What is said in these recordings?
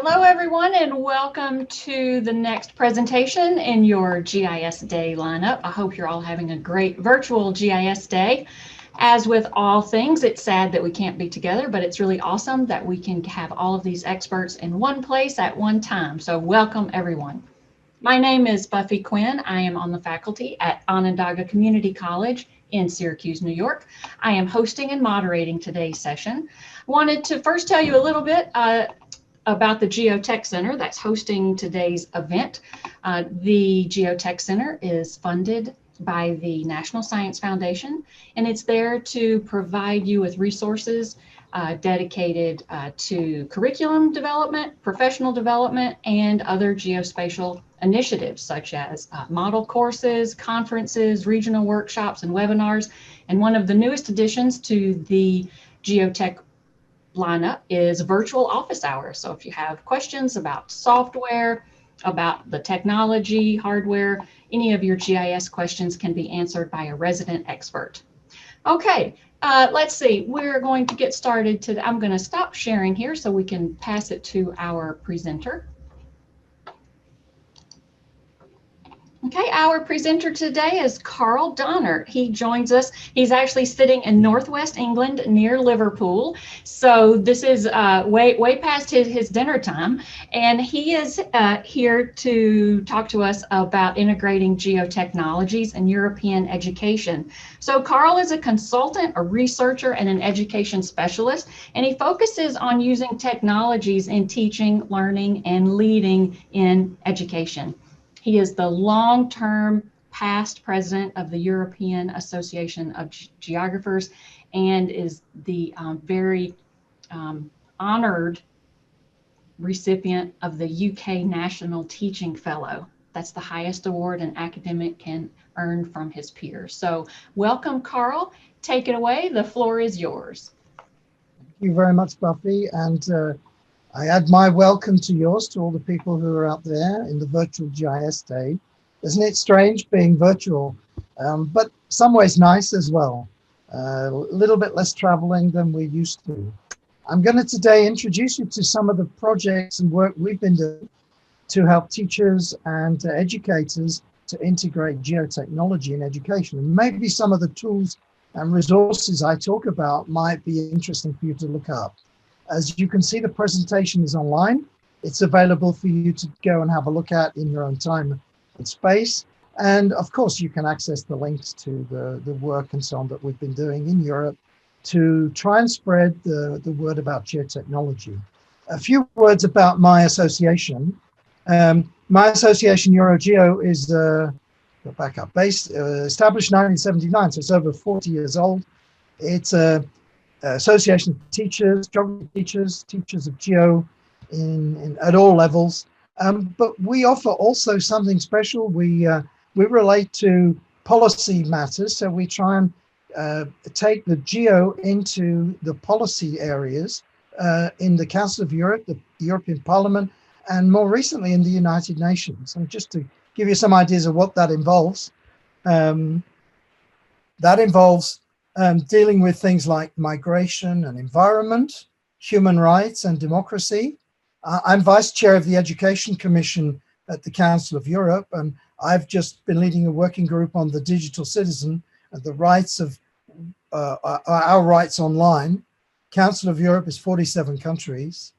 Hello, everyone, and welcome to the next presentation in your GIS Day lineup. I hope you're all having a great virtual GIS Day. As with all things, it's sad that we can't be together, but it's really awesome that we can have all of these experts in one place at one time. So welcome, everyone. My name is Buffy Quinn. I am on the faculty at Onondaga Community College in Syracuse, New York. I am hosting and moderating today's session. Wanted to first tell you a little bit about the Geotech Center that's hosting today's event. The Geotech Center is funded by the National Science Foundation, and it's there to provide you with resources dedicated to curriculum development, professional development, and other geospatial initiatives such as model courses, conferences, regional workshops, and webinars. And one of the newest additions to the Geotech lineup is virtual office hours. So if you have questions about software, about the technology, hardware, any of your GIS questions can be answered by a resident expert. Okay, let's see. We're going to get started today. I'm going to stop sharing here so we can pass it to our presenter. Okay, our presenter today is Carl Donner. He joins us. He's actually sitting in Northwest England near Liverpool. So this is way past his dinner time. And he is here to talk to us about integrating geotechnologies in European education. So Carl is a consultant, a researcher, and an education specialist. And he focuses on using technologies in teaching, learning, and leading in education. He is the long-term past president of the European Association of Geographers and is the very honored recipient of the UK National Teaching Fellow. That's the highest award an academic can earn from his peers. So welcome, Carl. Take it away. The floor is yours. Thank you very much, Buffy. And I add my welcome to yours, to all the people who are out there in the virtual GIS Day. Isn't it strange being virtual? But some ways nice as well. A little bit less traveling than we used to. I'm going to today introduce you to some of the projects and work we've been doing to help teachers and educators to integrate geotechnology in education. And maybe some of the tools and resources I talk about might be interesting for you to look up. As you can see, the presentation is online. It's available for you to go and have a look at in your own time and space. And of course, you can access the links to the work and so on that we've been doing in Europe to try and spread the word about geotechnology. A few words about my association. My association, EuroGeo, is established in 1979, so it's over 40 years old. It's a association of teachers, geography teachers, teachers of geo at all levels. But we offer also something special. We relate to policy matters. So we try and take the geo into the policy areas in the Council of Europe, the European Parliament, and more recently in the United Nations. And just to give you some ideas of what that involves, dealing with things like migration and environment, human rights and democracy. I'm vice chair of the Education Commission at the Council of Europe, and I've just been leading a working group on the digital citizen and the rights of our rights online. Council of Europe is 47 countries.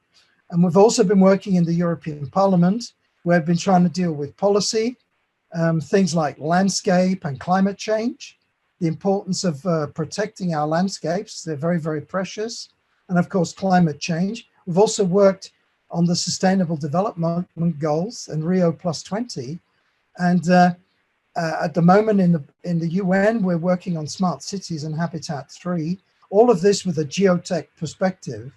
And we've also been working in the European Parliament. We've been trying to deal with policy, things like landscape and climate change, the importance of protecting our landscapes. They're very, very precious. And of course, climate change. We've also worked on the Sustainable Development Goals and Rio +20. And at the moment in the UN, we're working on smart cities and Habitat 3, all of this with a geotech perspective.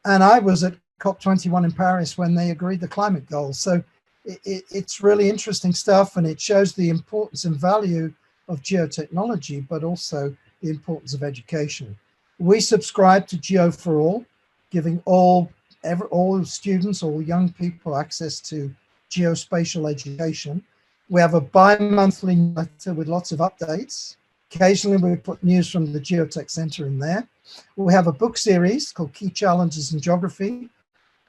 And I was at COP21 in Paris when they agreed the climate goals. So it's really interesting stuff, and it shows the importance and value of geotechnology, but also the importance of education. We subscribe to Geo for All, giving all students, all young people access to geospatial education. We have a bi-monthly newsletter with lots of updates. Occasionally we put news from the Geotech Center in there. We have a book series called Key Challenges in Geography,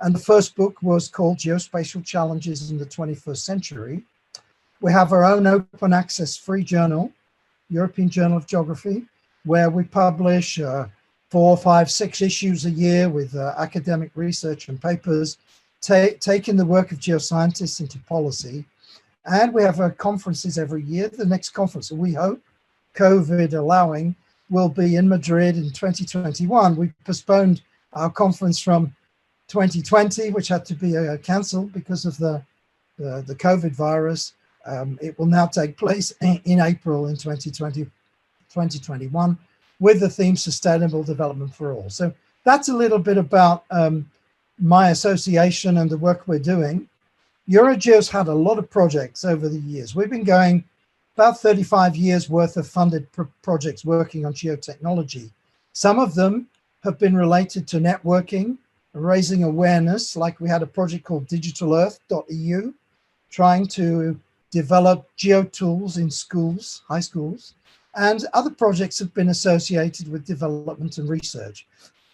And the first book was called Geospatial Challenges in the 21st Century. We have our own open access free journal, European Journal of Geography, where we publish 4, 5, 6 issues a year with academic research and papers, taking the work of geoscientists into policy. And we have our conferences every year. The next conference, we hope, COVID allowing, will be in Madrid in 2021. We postponed our conference from 2020, which had to be cancelled because of the COVID virus. It will now take place in April in 2021 with the theme Sustainable Development for All. So that's a little bit about my association and the work we're doing. Eurogeo's had a lot of projects over the years. We've been going about 35 years worth of funded projects working on geotechnology. Some of them have been related to networking, raising awareness, like we had a project called digitalearth.eu, trying to develop geotools in schools, high schools, and other projects have been associated with development and research.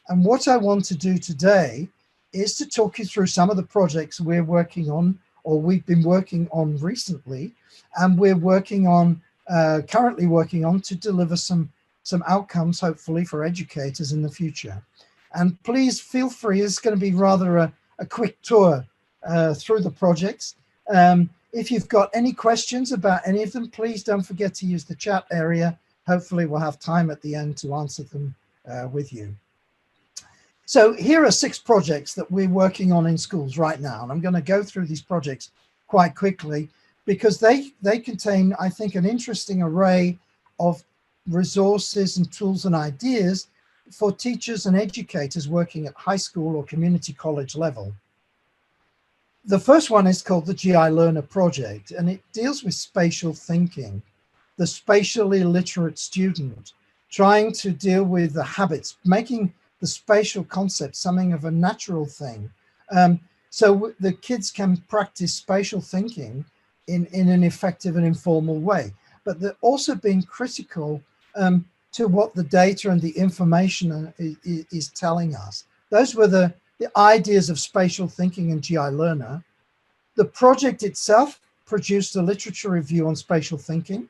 And what I want to do today is to talk you through some of the projects we're working on, or we've been working on recently, and we're working on, currently working on, to deliver some outcomes, hopefully, for educators in the future. And please feel free, it's going to be rather a quick tour through the projects. If you've got any questions about any of them, please don't forget to use the chat area. Hopefully we'll have time at the end to answer them with you. So here are 6 projects that we're working on in schools right now. And I'm going to go through these projects quite quickly because they contain, I think, an interesting array of resources and tools and ideas for teachers and educators working at high school or community college level. The first one is called the GI Learner Project, and it deals with spatial thinking, the spatially literate student, trying to deal with the habits, making the spatial concept something of a natural thing. So the kids can practice spatial thinking in an effective and informal way, but they're also being critical to what the data and the information is telling us. Those were the ideas of spatial thinking in GI Learner. The project itself produced a literature review on spatial thinking.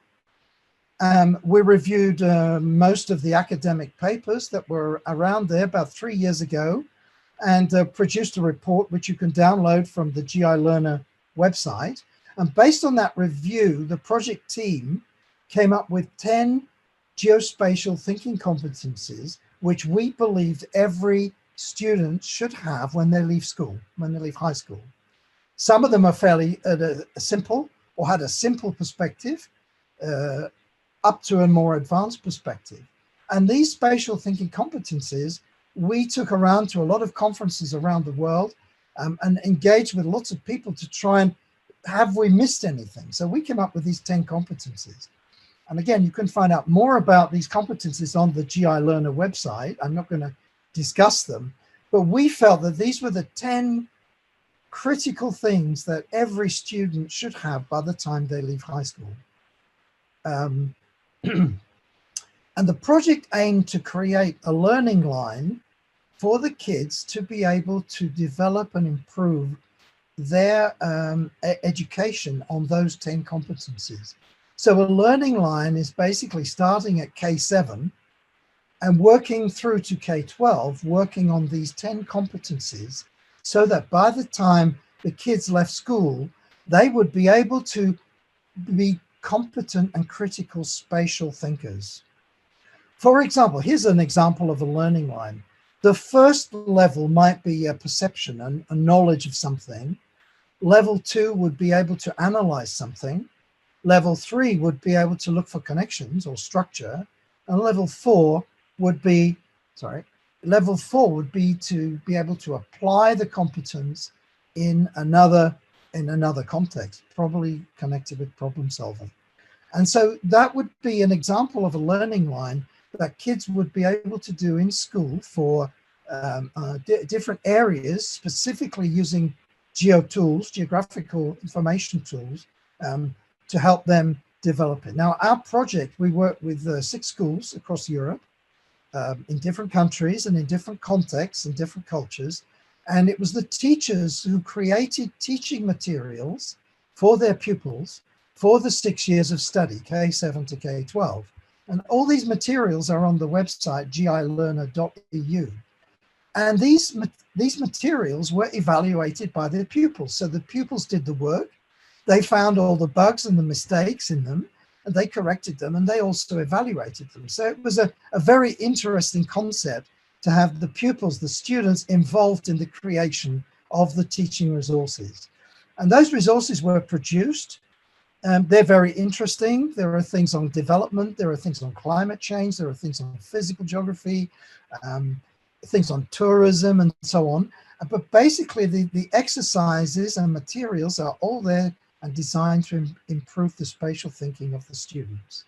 We reviewed most of the academic papers that were around there about 3 years ago, and produced a report which you can download from the GI Learner website. And based on that review, the project team came up with 10 geospatial thinking competencies, which we believed every student should have when they leave school, when they leave high school. Some of them are fairly simple, or had a simple perspective, up to a more advanced perspective. And these spatial thinking competencies, we took around to a lot of conferences around the world and engaged with lots of people to try and, have we missed anything? So we came up with these 10 competencies. And again, you can find out more about these competencies on the GI Learner website. I'm not going to discuss them, but we felt that these were the 10 critical things that every student should have by the time they leave high school. And the project aimed to create a learning line for the kids to be able to develop and improve their education on those 10 competencies. So a learning line is basically starting at K7 and working through to K12, working on these 10 competencies so that by the time the kids left school, they would be able to be competent and critical spatial thinkers. For example, here's an example of a learning line. The first level might be a perception and a knowledge of something. Level 2 would be able to analyze something. Level 3 would be able to look for connections or structure. And level 4 would be, level 4 would be to be able to apply the competence in another context, probably connected with problem solving. And so that would be an example of a learning line that kids would be able to do in school for different areas, specifically using geotools, geographical information tools, to help them develop it. Now, our project, we work with 6 schools across Europe, in different countries and in different contexts and different cultures. And it was the teachers who created teaching materials for their pupils for the 6 years of study, K7 to K12. And all these materials are on the website gilearner.eu. And these materials were evaluated by the pupils. So the pupils did the work, they found all the bugs and the mistakes in them, and they corrected them, and they also evaluated them. So it was a very interesting concept to have the pupils, the students, involved in the creation of the teaching resources. And those resources were produced. They're very interesting. There are things on development, there are things on climate change, there are things on physical geography, things on tourism and so on. But basically the exercises and materials are all there and designed to improve the spatial thinking of the students.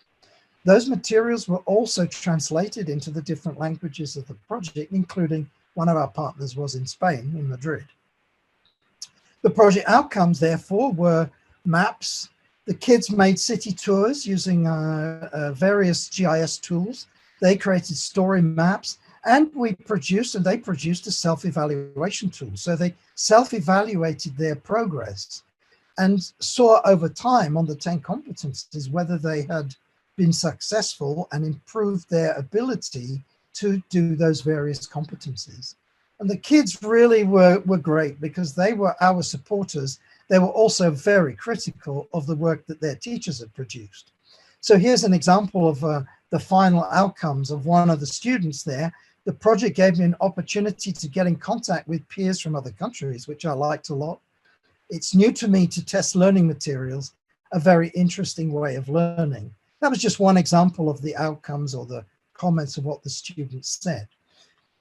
Those materials were also translated into the different languages of the project, including one of our partners was in Spain, in Madrid. The project outcomes, therefore, were maps. The kids made city tours using various GIS tools. They created story maps, and they produced a self-evaluation tool. So they self-evaluated their progress and saw over time on the 10 competencies whether they had been successful and improved their ability to do those various competencies. And the kids really were great because they were our supporters. They were also very critical of the work that their teachers had produced. So here's an example of the final outcomes of one of the students there. The project gave me an opportunity to get in contact with peers from other countries, which I liked a lot. It's new to me to test learning materials, a very interesting way of learning. That was just one example of the outcomes or the comments of what the students said.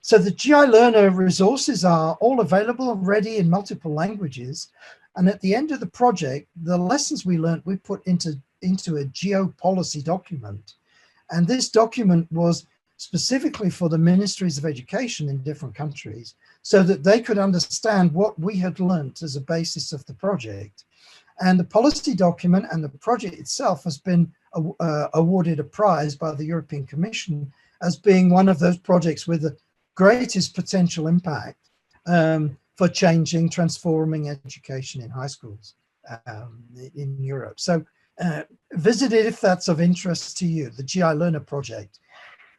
So the GI Learner resources are all available already in multiple languages. And at the end of the project, the lessons we learned, we put into a geopolicy document. And this document was specifically for the ministries of education in different countries so that they could understand what we had learned as a basis of the project. And the policy document and the project itself has been awarded a prize by the European Commission as being one of those projects with the greatest potential impact for changing, transforming education in high schools in Europe. So visit it if that's of interest to you, the GI Learner project.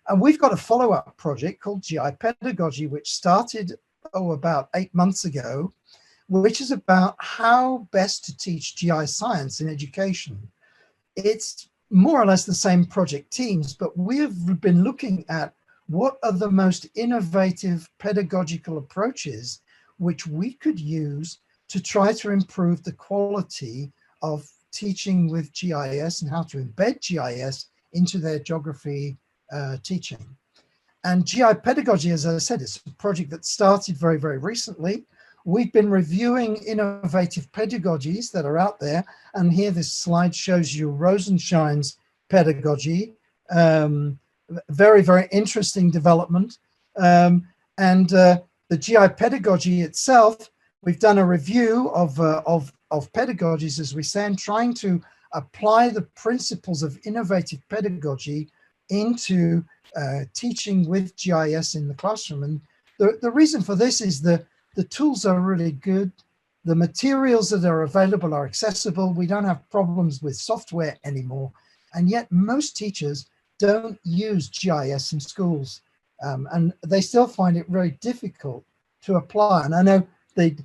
And we've got a follow-up project called GI Pedagogy, which started about 8 months ago, which is about how best to teach GI science in education. It's more or less the same project teams, but we've been looking at what are the most innovative pedagogical approaches which we could use to try to improve the quality of teaching with GIS and how to embed GIS into their geography teaching. And GI Pedagogy, as I said, it's a project that started very, very recently. We've been reviewing innovative pedagogies that are out there. And here this slide shows you Rosenshine's pedagogy. Very, very interesting development. The GI Pedagogy itself, we've done a review of pedagogies, as we say, and trying to apply the principles of innovative pedagogy into teaching with GIS in the classroom. And the reason for this is the tools are really good. The materials that are available are accessible. We don't have problems with software anymore. And yet most teachers don't use GIS in schools. And they still find it very difficult to apply. And I know the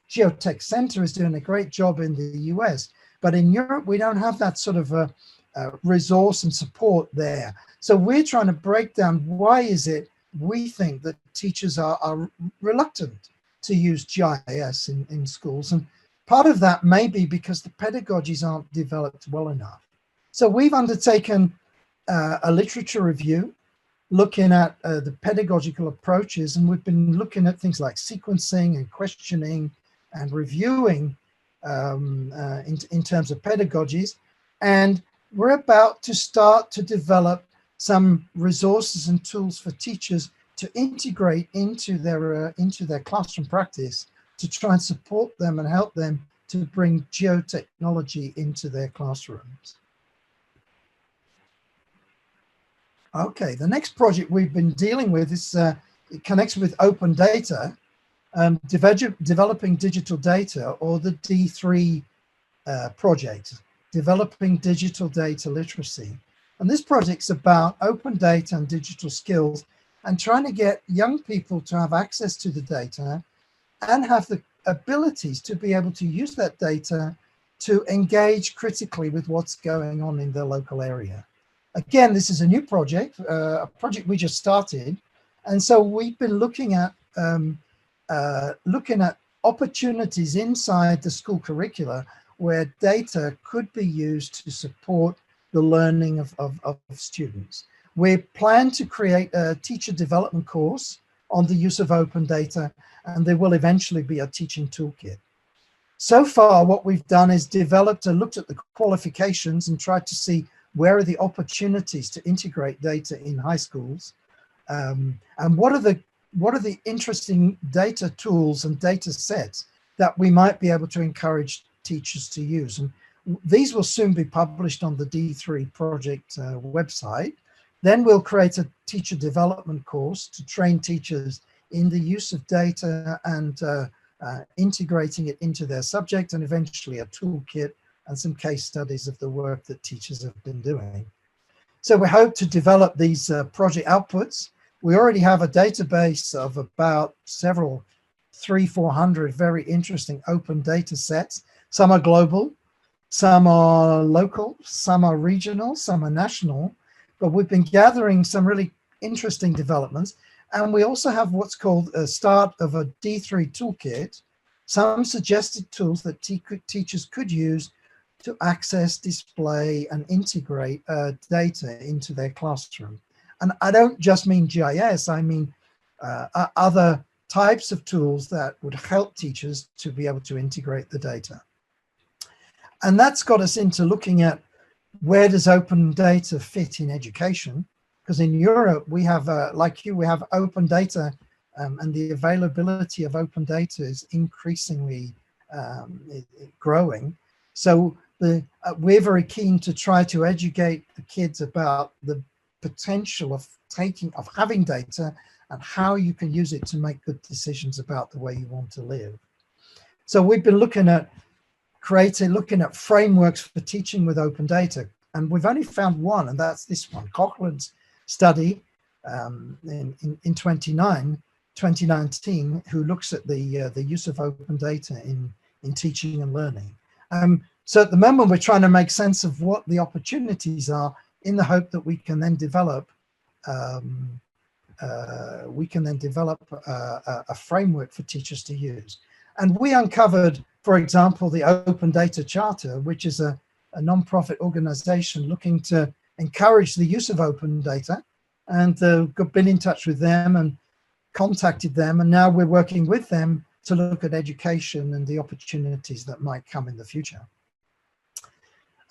Geotech Center is doing a great job in the US, but in Europe, we don't have that sort of a resource and support there. So we're trying to break down why is it we think that teachers are reluctant to use GIS in schools. And part of that may be because the pedagogies aren't developed well enough. So we've undertaken a literature review looking at the pedagogical approaches, and we've been looking at things like sequencing and questioning and reviewing in terms of pedagogies. And we're about to start to develop some resources and tools for teachers to integrate into their classroom practice to try and support them and help them to bring geotechnology into their classrooms. Okay, the next project we've been dealing with is, it connects with open data. developing digital data, or the D3 project, developing digital data literacy. And this project's about open data and digital skills and trying to get young people to have access to the data and have the abilities to be able to use that data to engage critically with what's going on in their local area. Again, this is a new project, a project we just started. And so we've been looking at opportunities inside the school curricula where data could be used to support the learning of students. We plan to create a teacher development course on the use of open data, and there will eventually be a teaching toolkit. So far, what we've done is looked at the qualifications and tried to see where are the opportunities to integrate data in high schools, and what are the interesting data tools and data sets that we might be able to encourage teachers to use. And these will soon be published on the D3 project website. Then we'll create a teacher development course to train teachers in the use of data and integrating it into their subject, and eventually a toolkit and some case studies of the work that teachers have been doing. So we hope to develop these project outputs. We already have a database of about 300-400 very interesting open data sets. Some are global, some are local, some are regional, some are national, but we've been gathering some really interesting developments. And we also have what's called a start of a D3 toolkit, some suggested tools that teachers could use to access, display, and integrate data into their classroom. And I don't just mean GIS, I mean other types of tools that would help teachers to be able to integrate the data. And that's got us into looking at where does open data fit in education? Because in Europe, we have, like you, we have open data, and the availability of open data is increasingly growing. So we're very keen to try to educate the kids about the potential of having data and how you can use it to make good decisions about the way you want to live. So we've been looking at frameworks for teaching with open data, and we've only found one, and that's this one, Coughlin's study in 2019, who looks at the use of open data in teaching and learning. So at the moment, we're trying to make sense of what the opportunities are in the hope that we can then develop a framework for teachers to use. And we uncovered, for example, the Open Data Charter, which is a non-profit organization looking to encourage the use of open data, and been in touch with them and contacted them, and now we're working with them to look at education and the opportunities that might come in the future.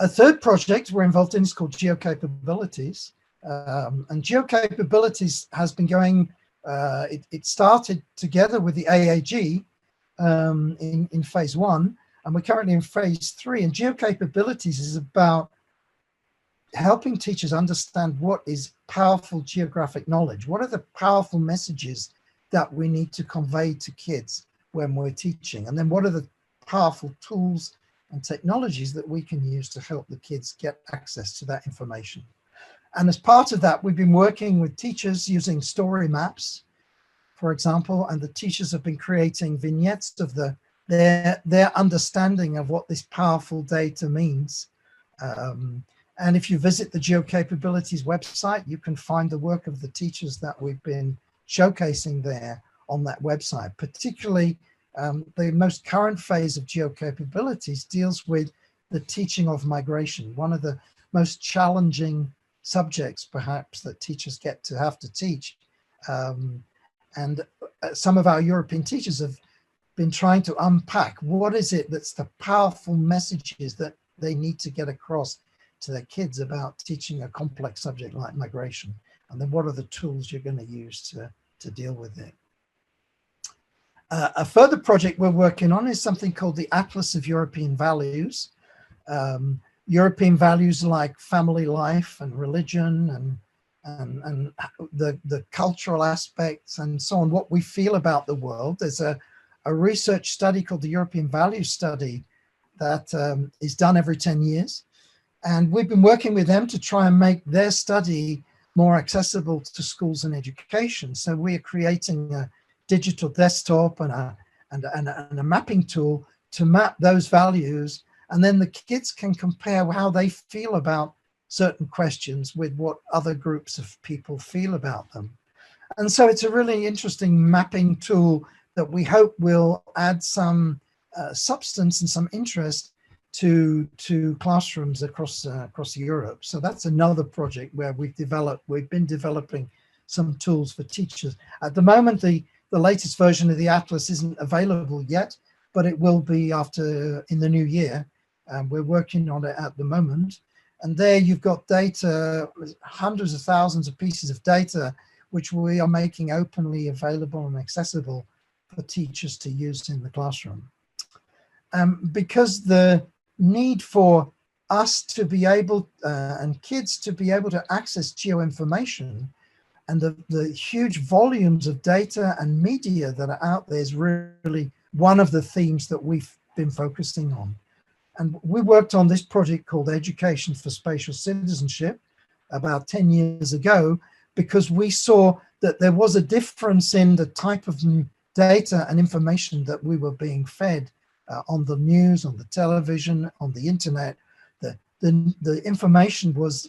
A third project we're involved in is called Geocapabilities, and Geocapabilities has been going, it started together with the AAG in phase 1, and we're currently in phase 3, and Geocapabilities is about helping teachers understand what is powerful geographic knowledge. What are the powerful messages that we need to convey to kids when we're teaching? And then what are the powerful tools and technologies that we can use to help the kids get access to that information? And as part of that, we've been working with teachers using story maps, for example, and the teachers have been creating vignettes of their understanding of what this powerful data means. And if you visit the Geocapabilities website, you can find the work of the teachers that we've been showcasing there on that website. Particularly, the most current phase of Geocapabilities deals with the teaching of migration, one of the most challenging subjects, perhaps, that teachers get to have to teach. And some of our European teachers have been trying to unpack what is it that's the powerful messages that they need to get across to their kids about teaching a complex subject like migration, and then what are the tools you're going to use to deal with it. A further project we're working on is something called the Atlas of European Values. European values like family life and religion and the cultural aspects and so on, what we feel about the world. There's a a research study called the European Value Study that is done every 10 years. And we've been working with them to try and make their study more accessible to schools and education. So we are creating a digital desktop and a mapping tool to map those values. And then the kids can compare how they feel about certain questions with what other groups of people feel about them. And so it's a really interesting mapping tool that we hope will add some substance and some interest to classrooms across Europe. So that's another project where we've been developing some tools for teachers. At the moment, the latest version of the Atlas isn't available yet, but it will be in the new year. We're working on it at the moment. And there you've got data, hundreds of thousands of pieces of data, which we are making openly available and accessible for teachers to use in the classroom. Because the need for us to be able, and kids to be able to access geoinformation and the huge volumes of data and media that are out there is really one of the themes that we've been focusing on. And we worked on this project called Education for Spatial Citizenship about 10 years ago, because we saw that there was a difference in the type of data and information that we were being fed on the news, on the television, on the internet. The information was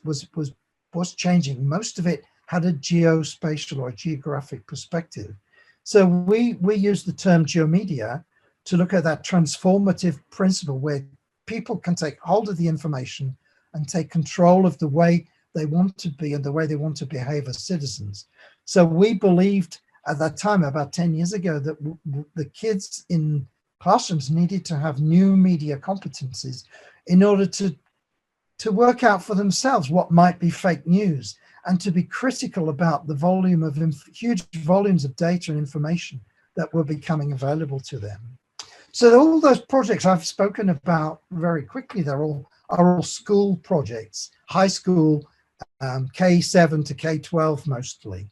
changing. Most of it had a geospatial or geographic perspective. So we use the term geomedia to look at that transformative principle where people can take hold of the information and take control of the way they want to be and the way they want to behave as citizens. So we believed at that time, about 10 years ago, that the kids in classrooms needed to have new media competencies in order to work out for themselves what might be fake news and to be critical about the volume of huge volumes of data and information that were becoming available to them. So all those projects I've spoken about very quickly, are all school projects, high school, K7 to K12 mostly.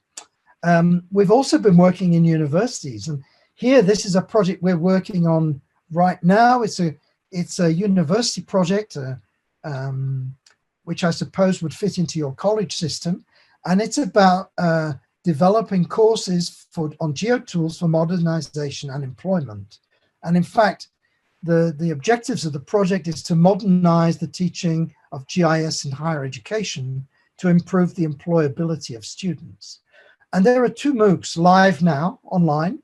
We've also been working in universities, and here this is a project we're working on right now. It's a university project, which I suppose would fit into your college system, and it's about developing courses on geotools for modernization and employment. And in fact, the objectives of the project is to modernize the teaching of GIS in higher education to improve the employability of students. And there are two MOOCs live now online.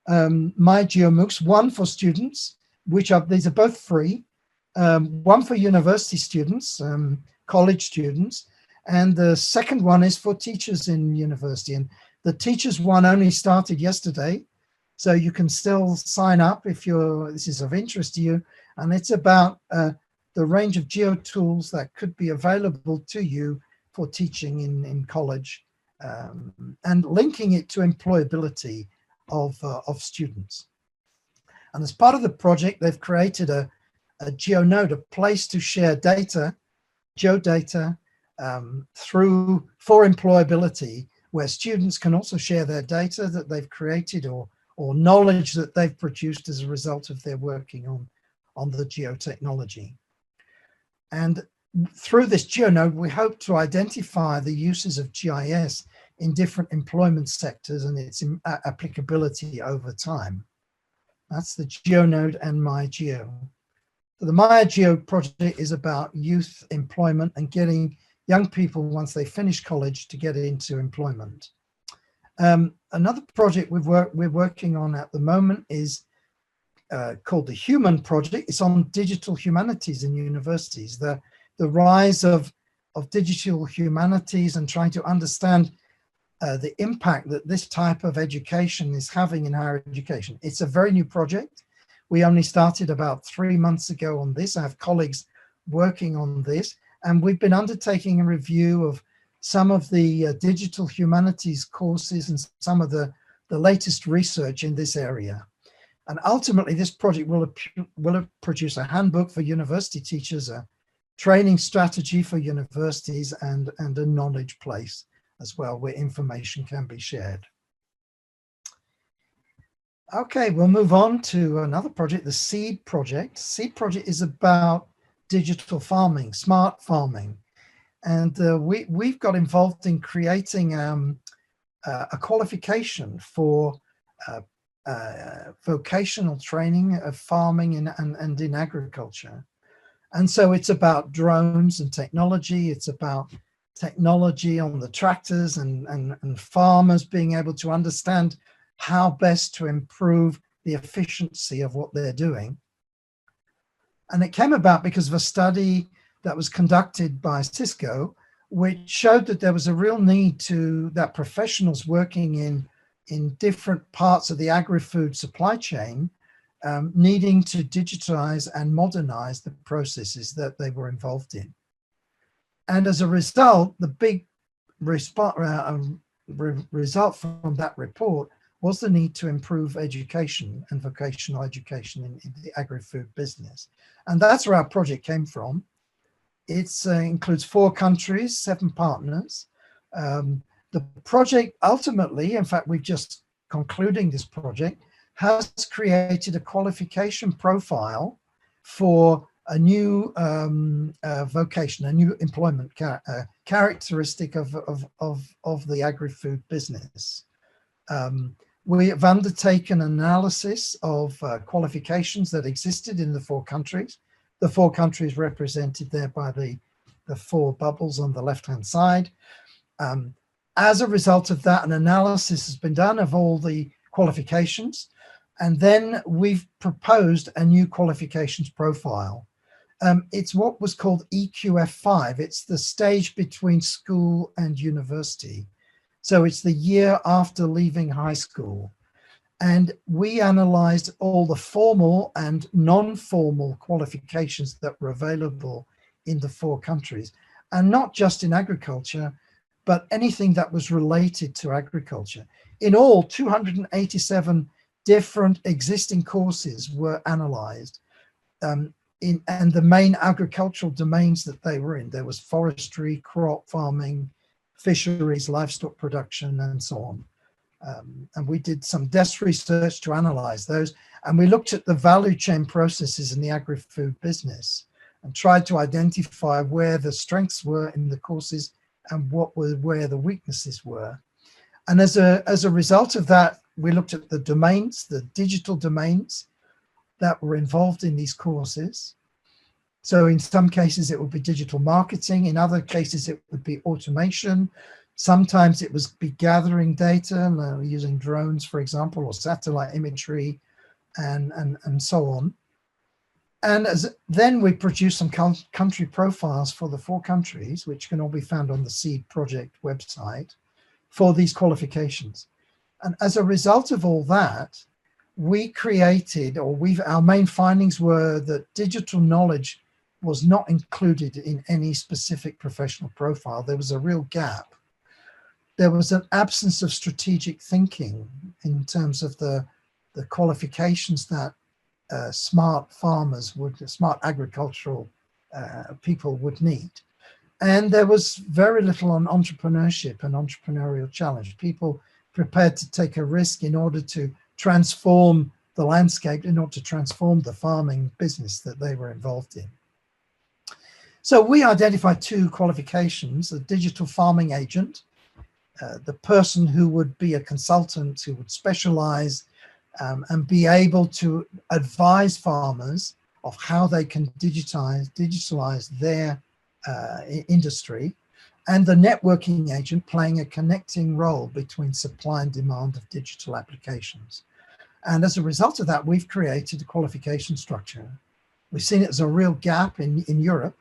My GeoMOOCs, one for students, these are both free, one for university students, college students, and the second one is for teachers in university. And the teachers one only started yesterday, so you can still sign up if this is of interest to you. And it's about the range of geotools that could be available to you for teaching in college, and linking it to employability of students. And as part of the project, they've created a GeoNode, a place to share data, geodata, for employability, where students can also share their data that they've created or knowledge that they've produced as a result of their working on the geotechnology. And through this GeoNode, we hope to identify the uses of GIS in different employment sectors and its applicability over time. That's the GeoNode and MyGeo. So the MyGeo project is about youth employment and getting young people, once they finish college, to get into employment. Another project we're working on at the moment is called the Human Project. It's on digital humanities in universities, the rise of digital humanities and trying to understand the impact that this type of education is having in higher education. It's a very new project. We only started about 3 months ago on this. I have colleagues working on this, and we've been undertaking a review of some of the digital humanities courses and some of the latest research in this area. And ultimately, this project will produce a handbook for university teachers, a training strategy for universities, and a knowledge place as well, where information can be shared. Okay, we'll move on to another project, the Seed Project. Seed Project is about digital farming, smart farming. And we've got involved in creating a qualification for uh, vocational training of farming and in agriculture. And so it's about drones and technology. It's about technology on the tractors and farmers being able to understand how best to improve the efficiency of what they're doing. And it came about because of a study that was conducted by Cisco, which showed that there was a real need that professionals working in different parts of the agri-food supply chain needing to digitize and modernize the processes that they were involved in. And as a result, the big result from that report was the need to improve education and vocational education in the agri-food business. And that's where our project came from. It includes 4 countries, 7 partners. The project ultimately, in fact, we're just concluding this project, has created a qualification profile for a new vocation, a new employment characteristic of the agri-food business. We have undertaken analysis of qualifications that existed in the 4 countries. The 4 countries represented there by the 4 bubbles on the left-hand side. As a result of that, an analysis has been done of all the qualifications, and then we've proposed a new qualifications profile. It's what was called EQF5. It's the stage between school and university. So it's the year after leaving high school. And we analyzed all the formal and non-formal qualifications that were available in the 4 countries, and not just in agriculture, but anything that was related to agriculture. In all, 287 different existing courses were analyzed and the main agricultural domains that they were in. There was forestry, crop farming, fisheries, livestock production, and so on. And we did some desk research to analyze those. And we looked at the value chain processes in the agri-food business and tried to identify where the strengths were in the courses and where the weaknesses were. And as a result of that, we looked at the domains, the digital domains that were involved in these courses. So in some cases, it would be digital marketing. In other cases, it would be automation. Sometimes it was be gathering data using drones, for example, or satellite imagery, and so on. And then we produced some country profiles for the 4 countries, which can all be found on the Seed Project website for these qualifications. And as a result of all that, we created, our main findings were that digital knowledge was not included in any specific professional profile. There was a real gap. There was an absence of strategic thinking in terms of the qualifications that smart agricultural people would need. And there was very little on entrepreneurship and entrepreneurial challenge. People prepared to take a risk in order to transform the landscape, in order to transform the farming business that they were involved in. So we identified 2 qualifications: a digital farming agent, the person who would be a consultant who would specialize and be able to advise farmers of how they can digitalize their industry, and the networking agent playing a connecting role between supply and demand of digital applications. And as a result of that, we've created a qualification structure. We've seen it as a real gap in Europe.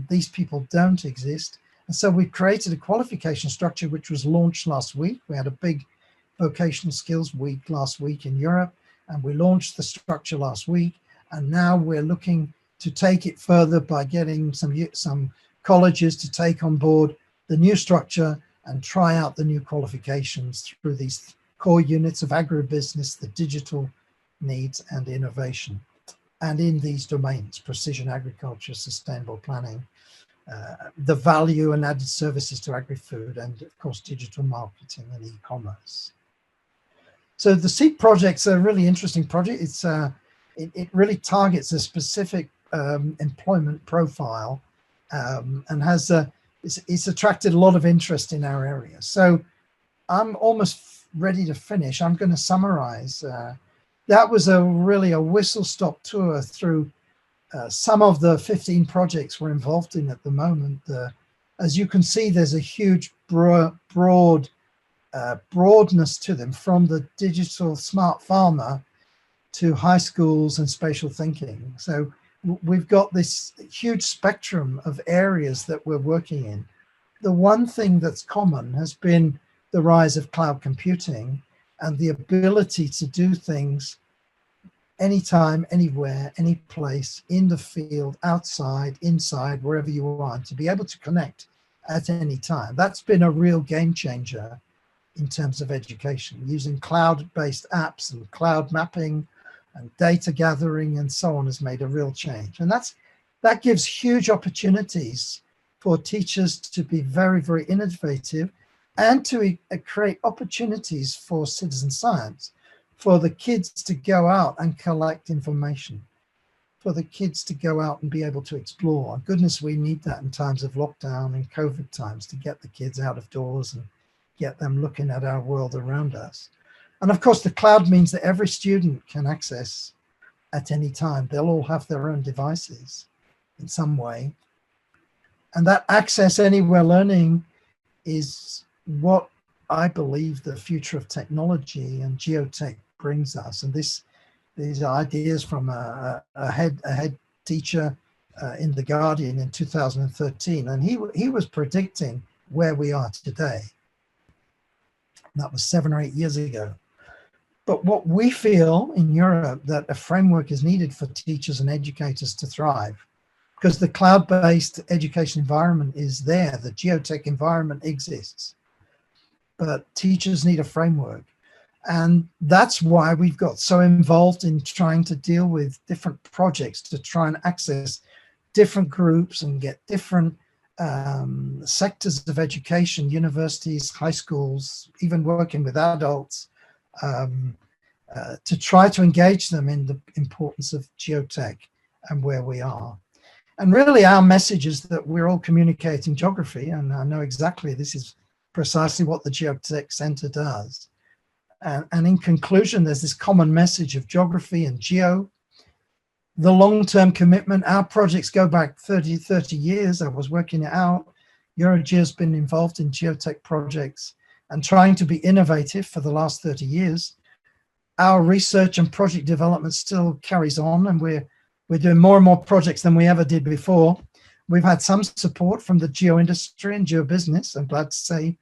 These people don't exist. And so we've created a qualification structure which was launched last week. We had a big vocational skills week last week in Europe, and we launched the structure last week. And now we're looking to take it further by getting some colleges to take on board the new structure and try out the new qualifications through these core units of agribusiness, the digital needs and innovation. And in these domains, precision agriculture, sustainable planning, the value and added services to agri-food, and of course, digital marketing and e-commerce. So the SEEK project's a really interesting project. It really targets a specific employment profile, and it's attracted a lot of interest in our area. So I'm almost ready to finish. I'm going to summarize. That was really a whistle-stop tour through some of the 15 projects we're involved in at the moment. As you can see, there's a huge broadness to them, from the digital smart farmer to high schools and spatial thinking. So we've got this huge spectrum of areas that we're working in. The one thing that's common has been the rise of cloud computing and the ability to do things anytime, anywhere, any place, in the field, outside, inside, wherever you want, to be able to connect at any time. That's been a real game changer in terms of education, using cloud-based apps and cloud mapping and data gathering and so on has made a real change. And that gives huge opportunities for teachers to be very, very innovative and to create opportunities for citizen science, for the kids to go out and collect information, for the kids to go out and be able to explore. Goodness, we need that in times of lockdown and COVID times, to get the kids out of doors and get them looking at our world around us. And of course, the cloud means that every student can access at any time. They'll all have their own devices in some way. And that access anywhere learning is what I believe the future of technology and geotech brings us. And these ideas from a head teacher in The Guardian in 2013. And he was predicting where we are today. That was 7 or 8 years ago. But what we feel in Europe, that a framework is needed for teachers and educators to thrive, because the cloud-based education environment is there, the geotech environment exists, but teachers need a framework. And that's why we've got so involved in trying to deal with different projects to try and access different groups and get different sectors of education, universities, high schools, even working with adults, to try to engage them in the importance of geotech and where we are. And really our message is that we're all communicating geography, and I know exactly this is precisely what the Geotech Center does. And in conclusion, there's this common message of geography and geo. The long-term commitment, our projects go back 30 years. I was working it out. Eurogeo's been involved in geotech projects and trying to be innovative for the last 30 years. Our research and project development still carries on, and we're doing more and more projects than we ever did before. We've had some support from the geo industry and geo business, I'm glad to say.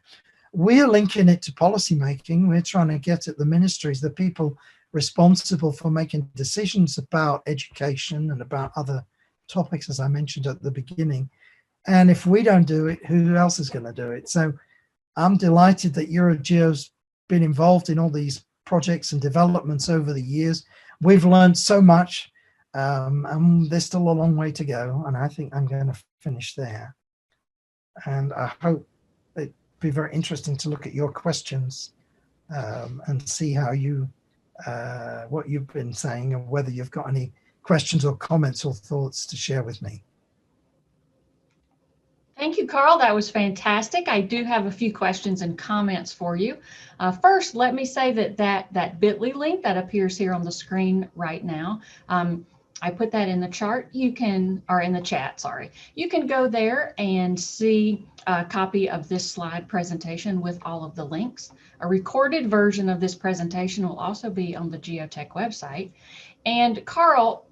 We're linking it to policy making. We're trying to get at the ministries, the people responsible for making decisions about education and about other topics, as I mentioned at the beginning. And if we don't do it, who else is going to do it? So I'm delighted that Eurogeo's been involved in all these projects and developments over the years. We've learned so much, and there's still a long way to go. And I think I'm going to finish there. And I hope it'd be very interesting to look at your questions and see how you, what you've been saying, and whether you've got any questions or comments or thoughts to share with me. Thank you, Carl. That was fantastic. I do have a few questions and comments for you. First, let me say that bit.ly link that appears here on the screen right now, I put that in the chart. You can, or in the chat, sorry. You can go there and see a copy of this slide presentation with all of the links. A recorded version of this presentation will also be on the Geotech website. And Carl,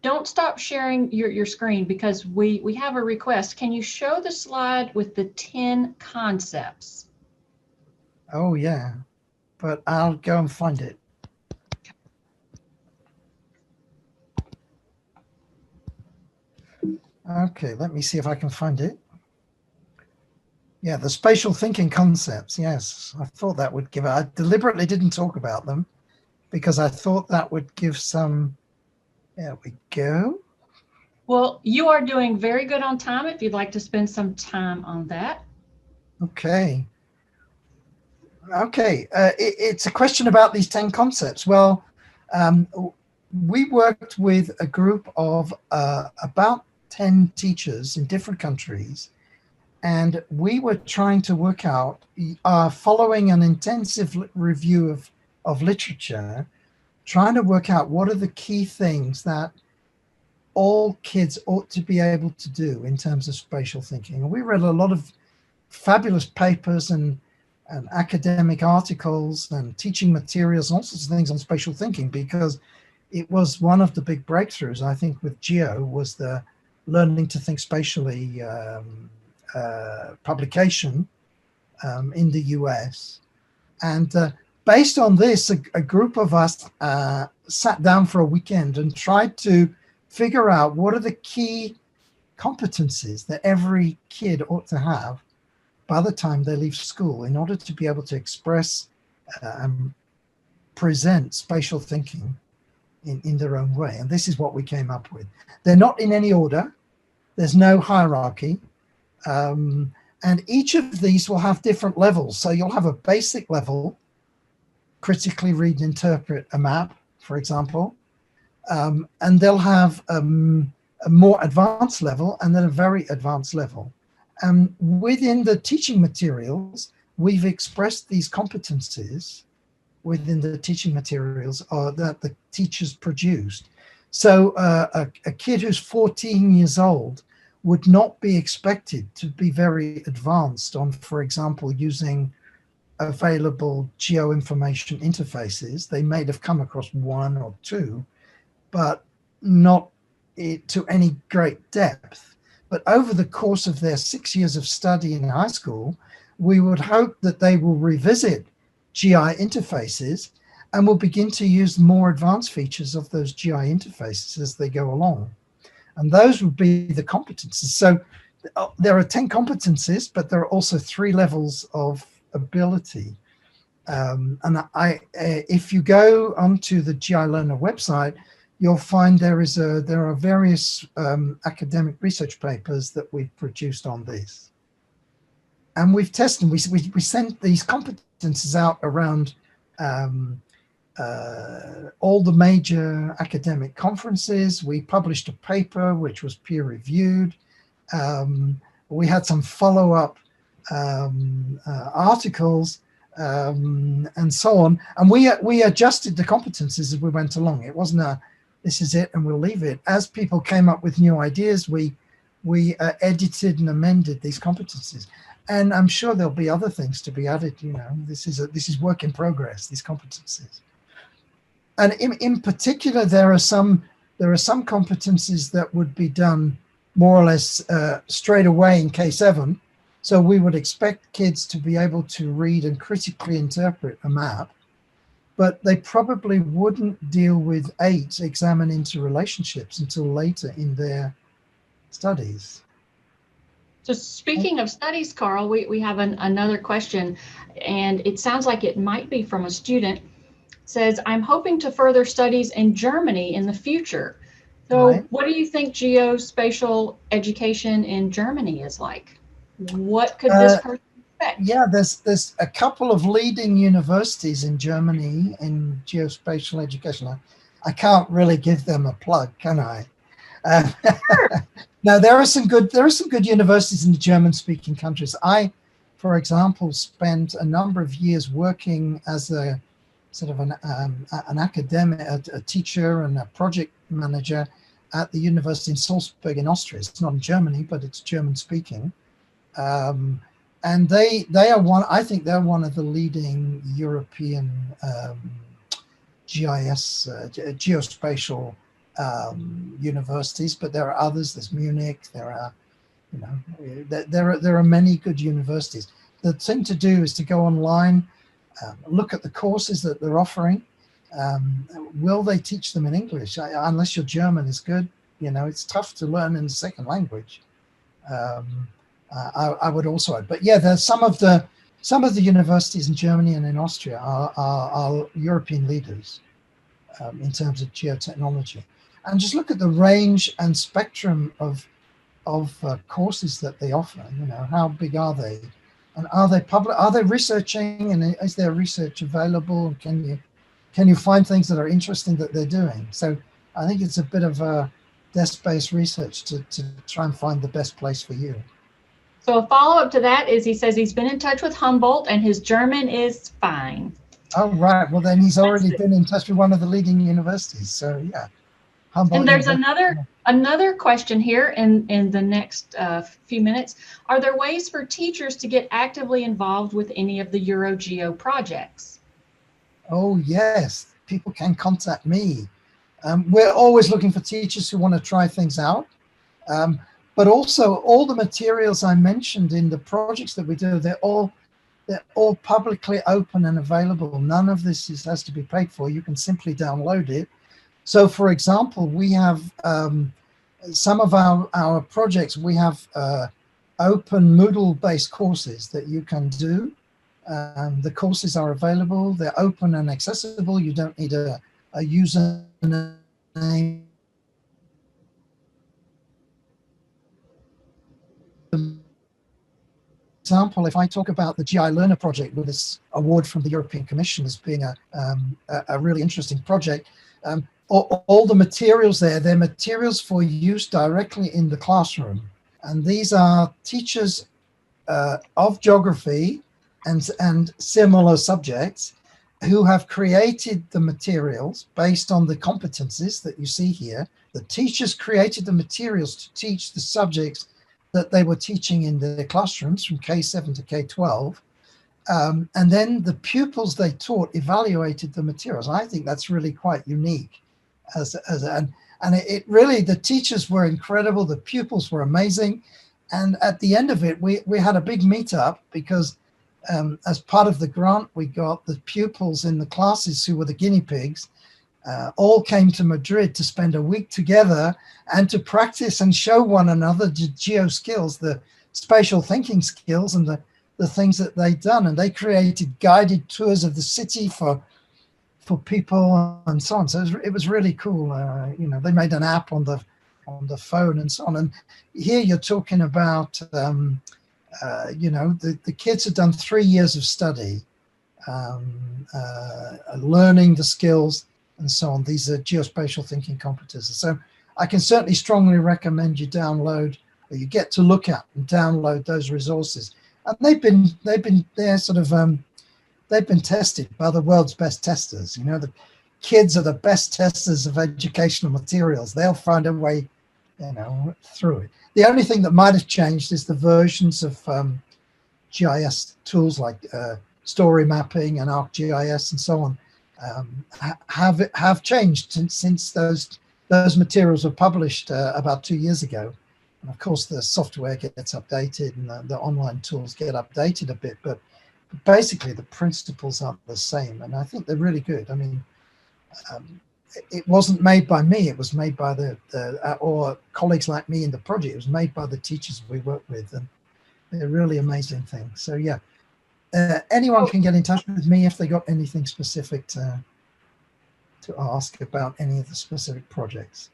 don't stop sharing your screen, because we have a request. Can you show the slide with the 10 concepts? Oh yeah, but I'll go and find it. Okay, let me see if I can find it. Yeah, the spatial thinking concepts. Yes, I thought that would give, I deliberately didn't talk about them because I thought that would give some, there we go. Well, you are doing very good on time if you'd like to spend some time on that. Okay. Okay, it's a question about these 10 concepts. Well, um, we worked with a group of about 10 teachers in different countries, and we were trying to work out, following an intensive review of literature, trying to work out what are the key things that all kids ought to be able to do in terms of spatial thinking. And we read a lot of fabulous papers and academic articles and teaching materials, all sorts of things on spatial thinking, because it was one of the big breakthroughs, I think, with Geo, was the learning to think spatially publication in the US. And based on this, a group of us sat down for a weekend and tried to figure out what are the key competencies that every kid ought to have by the time they leave school in order to be able to express and present spatial thinking in their own way. And this is what we came up with. They're not in any order. There's no hierarchy. And each of these will have different levels. So you'll have a basic level, critically read and interpret a map, for example. And they'll have a more advanced level and then a very advanced level. Within the teaching materials, we've expressed these competencies within the teaching materials that the teachers produced. So a kid who's 14 years old would not be expected to be very advanced on, for example, using available geoinformation interfaces. They may have come across one or two, but not to any great depth. But over the course of their 6 years of study in high school, we would hope that they will revisit GI interfaces and will begin to use more advanced features of those GI interfaces as they go along. And those would be the competencies. So there are 10 competencies, but there are also 3 levels of ability. And if you go onto the GI Learner website, you'll find there are various academic research papers that we've produced on this. And we've tested, we sent these competencies out around all the major academic conferences. We published a paper which was peer reviewed. We had some follow-up articles and so on. And we adjusted the competencies as we went along. It wasn't this is it and we'll leave it. As people came up with new ideas, we edited and amended these competencies. And I'm sure there'll be other things to be added. You know, this is work in progress, these competencies. And in particular, there are some competencies that would be done more or less straight away in K7. So we would expect kids to be able to read and critically interpret a map, but they probably wouldn't deal with 8, examine interrelationships, until later in their studies. So speaking of studies, Carl, we have another question, and it sounds like it might be from a student. It says, I'm hoping to further studies in Germany in the future. So right. What do you think geospatial education in Germany is like? What could this person expect? Yeah, there's a couple of leading universities in Germany in geospatial education. I can't really give them a plug, can I? Sure. Now there are some good universities in the German-speaking countries. I, for example, spent a number of years working as a sort of an academic, a teacher and a project manager at the university in Salzburg in Austria. It's not in Germany, but it's German-speaking. And they are I think they're one of the leading European geospatial universities, but there are others. There's Munich. There are, there are many good universities. The thing to do is to go online, look at the courses that they're offering. Will they teach them in English? Unless your German is good, it's tough to learn in a second language. I would also add, but yeah, there's some of the universities in Germany and in Austria are European leaders in terms of geotechnology. And just look at the range and spectrum of courses that they offer. How big are they? And are they researching, and is their research available? Can you find things that are interesting that they're doing? So I think it's a bit of a desk-based research to try and find the best place for you. So a follow-up to that is he says he's been in touch with Humboldt and his German is fine. Oh, right. Well, then he's already been in touch with one of the leading universities. So yeah, Humboldt. And there's University. another question here in the next few minutes. Are there ways for teachers to get actively involved with any of the EuroGeo projects? Oh, yes. People can contact me. We're always looking for teachers who want to try things out. But also all the materials I mentioned in the projects that we do, they're all publicly open and available. None of this has to be paid for. You can simply download it. So for example, we have some of our projects, we have open Moodle-based courses that you can do. The courses are available. They're open and accessible. You don't need a username. Example, if I talk about the GI Learner project with this award from the European Commission as being a really interesting project, all the materials there, they're materials for use directly in the classroom. And these are teachers of geography and similar subjects who have created the materials based on the competencies that you see here. The teachers created the materials to teach the subjects that they were teaching in their classrooms from K7 to K12. And then the pupils they taught evaluated the materials. I think that's really quite unique. And it really, the teachers were incredible. The pupils were amazing. And at the end of it, we had a big meetup because as part of the grant, we got the pupils in the classes who were the guinea pigs all came to Madrid to spend a week together and to practice and show one another the geo skills, the spatial thinking skills, and the things that they'd done. And they created guided tours of the city for people and so on. So it was really cool. They made an app on the phone and so on. And here you're talking about, the kids had done 3 years of study, learning the skills and so on. These are geospatial thinking competencies. So I can certainly strongly recommend you download, or you get to look at and download those resources. And they've been tested by the world's best testers. The kids are the best testers of educational materials. They'll find a way, through it. The only thing that might have changed is the versions of GIS tools like story mapping and ArcGIS and so on have changed since those materials were published about 2 years ago. And of course, the software gets updated and the online tools get updated a bit, but basically the principles are the same. And I think they're really good. I mean, it wasn't made by me. It was made by or colleagues like me in the project. It was made by the teachers we work with, and they're really amazing things. So yeah, anyone can get in touch with me if they got anything specific to ask about any of the specific projects.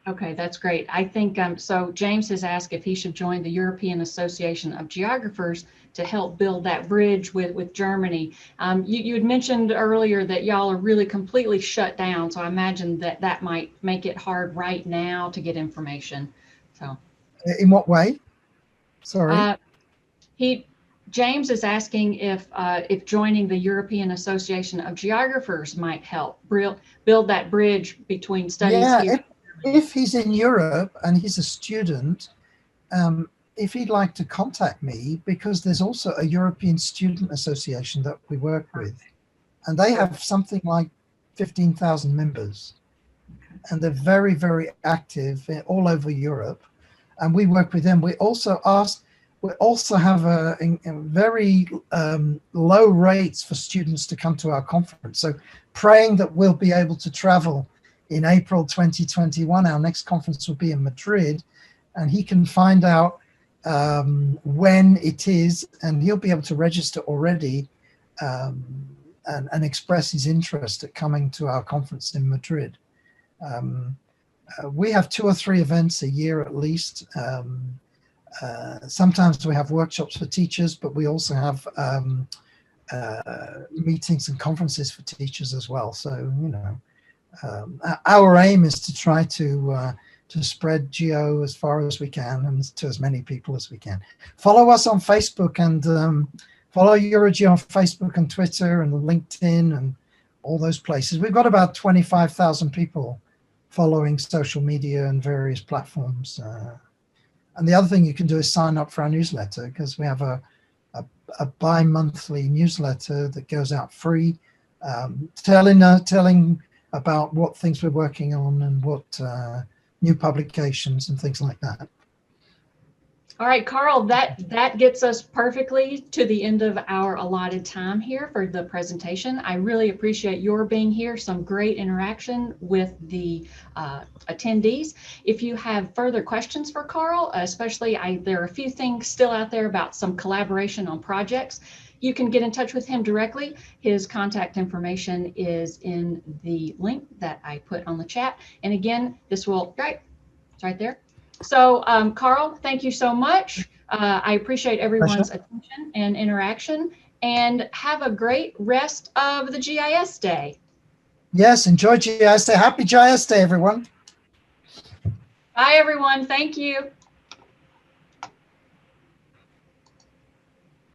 Okay, that's great. I think so. James has asked if he should join the European Association of Geographers to help build that bridge with Germany. You had mentioned earlier that y'all are really completely shut down, so I imagine that might make it hard right now to get information. So, in what way? Sorry. James is asking if joining the European Association of Geographers might help build that bridge between studies here. If he's in Europe and he's a student, if he'd like to contact me, because there's also a European Student Association that we work with, and they have something like 15,000 members, and they're very, very active all over Europe, and we work with them. We also have a very low rates for students to come to our conference. So praying that we'll be able to travel in April 2021, our next conference will be in Madrid, and he can find out when it is, and he'll be able to register already and express his interest at coming to our conference in Madrid. We have 2 or 3 events a year at least. Sometimes we have workshops for teachers, but we also have meetings and conferences for teachers as well. So, you know, our aim is to try to spread Geo as far as we can and to as many people as we can. Follow us on Facebook and follow EuroGeo on Facebook and Twitter and LinkedIn and all those places. We've got about 25,000 people following social media and various platforms. And the other thing you can do is sign up for our newsletter, because we have a bi-monthly newsletter that goes out free, telling about what things we're working on and what new publications and things like that. All right, Carl, that gets us perfectly to the end of our allotted time here for the presentation. I really appreciate your being here, some great interaction with the attendees. If you have further questions for Carl, especially there are a few things still out there about some collaboration on projects, you can get in touch with him directly. His contact information is in the link that I put on the chat. And again, this will, right, it's right there. So Carl, thank you so much. I appreciate everyone's attention and interaction, and have a great rest of the GIS Day. Yes, enjoy GIS Day. Happy GIS Day, everyone. Bye, everyone. Thank you.